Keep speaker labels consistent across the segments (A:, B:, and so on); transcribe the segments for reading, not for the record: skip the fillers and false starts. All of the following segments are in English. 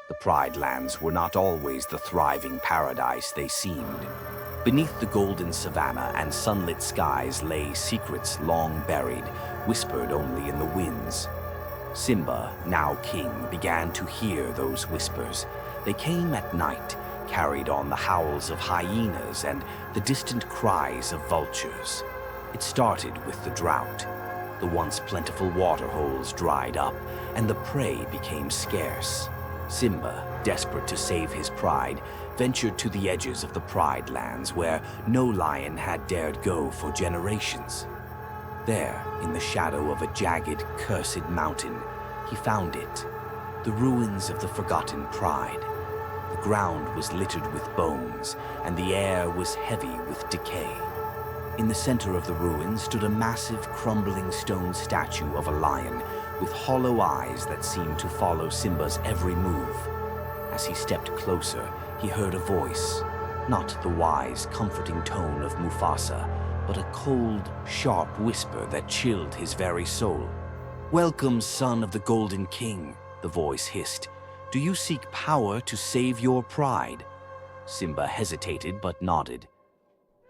A: The Pride Lands were not always the thriving paradise they seemed. Beneath the golden savanna and sunlit skies lay secrets long buried, whispered only in the winds. Simba, now king, began to hear those whispers. They came at night, carried on the howls of hyenas and the distant cries of vultures. It started with the drought. The once plentiful water holes dried up, and the prey became scarce. Simba, desperate to save his pride, ventured to the edges of the Pride Lands where no lion had dared go for generations. There, in the shadow of a jagged, cursed mountain, he found it, the ruins of the forgotten pride. The ground was littered with bones, and the air was heavy with decay. In the center of the ruins stood a massive, crumbling stone statue of a lion with hollow eyes that seemed to follow Simba's every move. As he stepped closer, he heard a voice, not the wise, comforting tone of Mufasa, but a cold, sharp whisper that chilled his very soul. "Welcome, son of the Golden King," the voice hissed. "Do you seek power to save your pride?" Simba hesitated but nodded.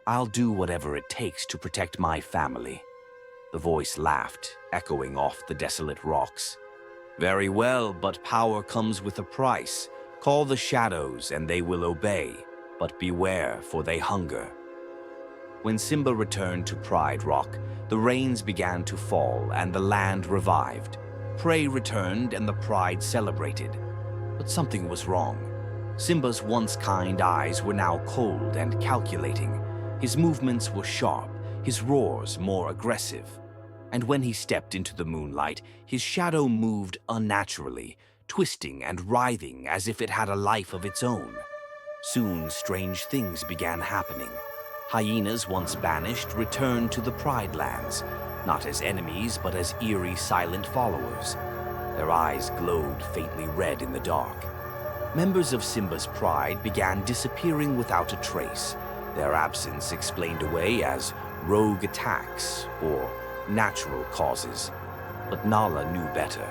A: "I'll do whatever it takes to protect my family." The voice laughed, echoing off the desolate rocks. "Very well, but power comes with a price. Call the shadows and they will obey, but beware, for they hunger." When Simba returned to Pride Rock, the rains began to fall and the land revived. Prey returned and the pride celebrated. But something was wrong. Simba's once kind eyes were now cold and calculating. His movements were sharp, his roars more aggressive. And when he stepped into the moonlight, his shadow moved unnaturally, twisting and writhing as if it had a life of its own. Soon, strange things began happening. Hyenas, once banished, returned to the Pride Lands, not as enemies, but as eerie, silent followers. Their eyes glowed faintly red in the dark. Members of Simba's pride began disappearing without a trace, their absence explained away as rogue attacks or natural causes. But Nala knew better.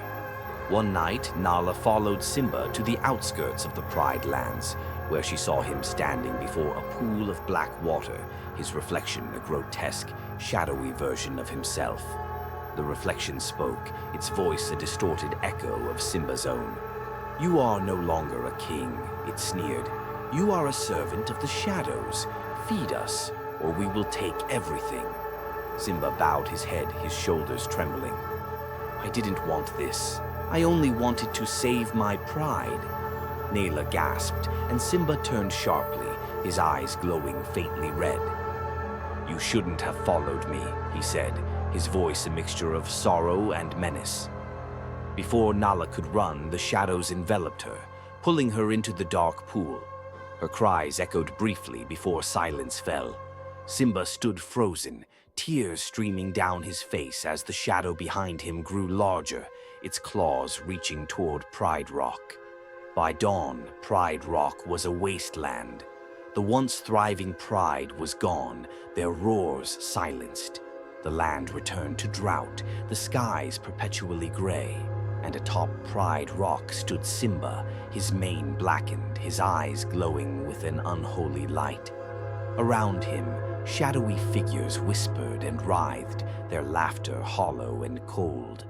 A: One night, Nala followed Simba to the outskirts of the Pride Lands, where she saw him standing before a pool of black water, his reflection a grotesque, shadowy version of himself. The reflection spoke, its voice a distorted echo of Simba's own. "You are no longer a king," it sneered. "You are a servant of the shadows. Feed us, or we will take everything." Simba bowed his head, his shoulders trembling. "I didn't want this. I only wanted to save my pride." Nala gasped, and Simba turned sharply, his eyes glowing faintly red. "You shouldn't have followed me," he said, his voice a mixture of sorrow and menace. Before Nala could run, the shadows enveloped her, pulling her into the dark pool. Her cries echoed briefly before silence fell. Simba stood frozen, tears streaming down his face as the shadow behind him grew larger, its claws reaching toward Pride Rock. By dawn, Pride Rock was a wasteland. The once thriving pride was gone, their roars silenced. The land returned to drought, the skies perpetually gray. And atop Pride Rock stood Simba, his mane blackened, his eyes glowing with an unholy light. Around him, shadowy figures whispered and writhed, their laughter hollow and cold.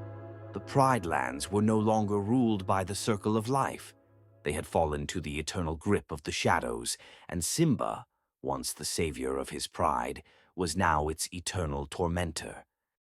A: The Pride Lands were no longer ruled by the circle of life. They had fallen to the eternal grip of the shadows, and Simba, once the savior of his pride, was now its eternal tormentor.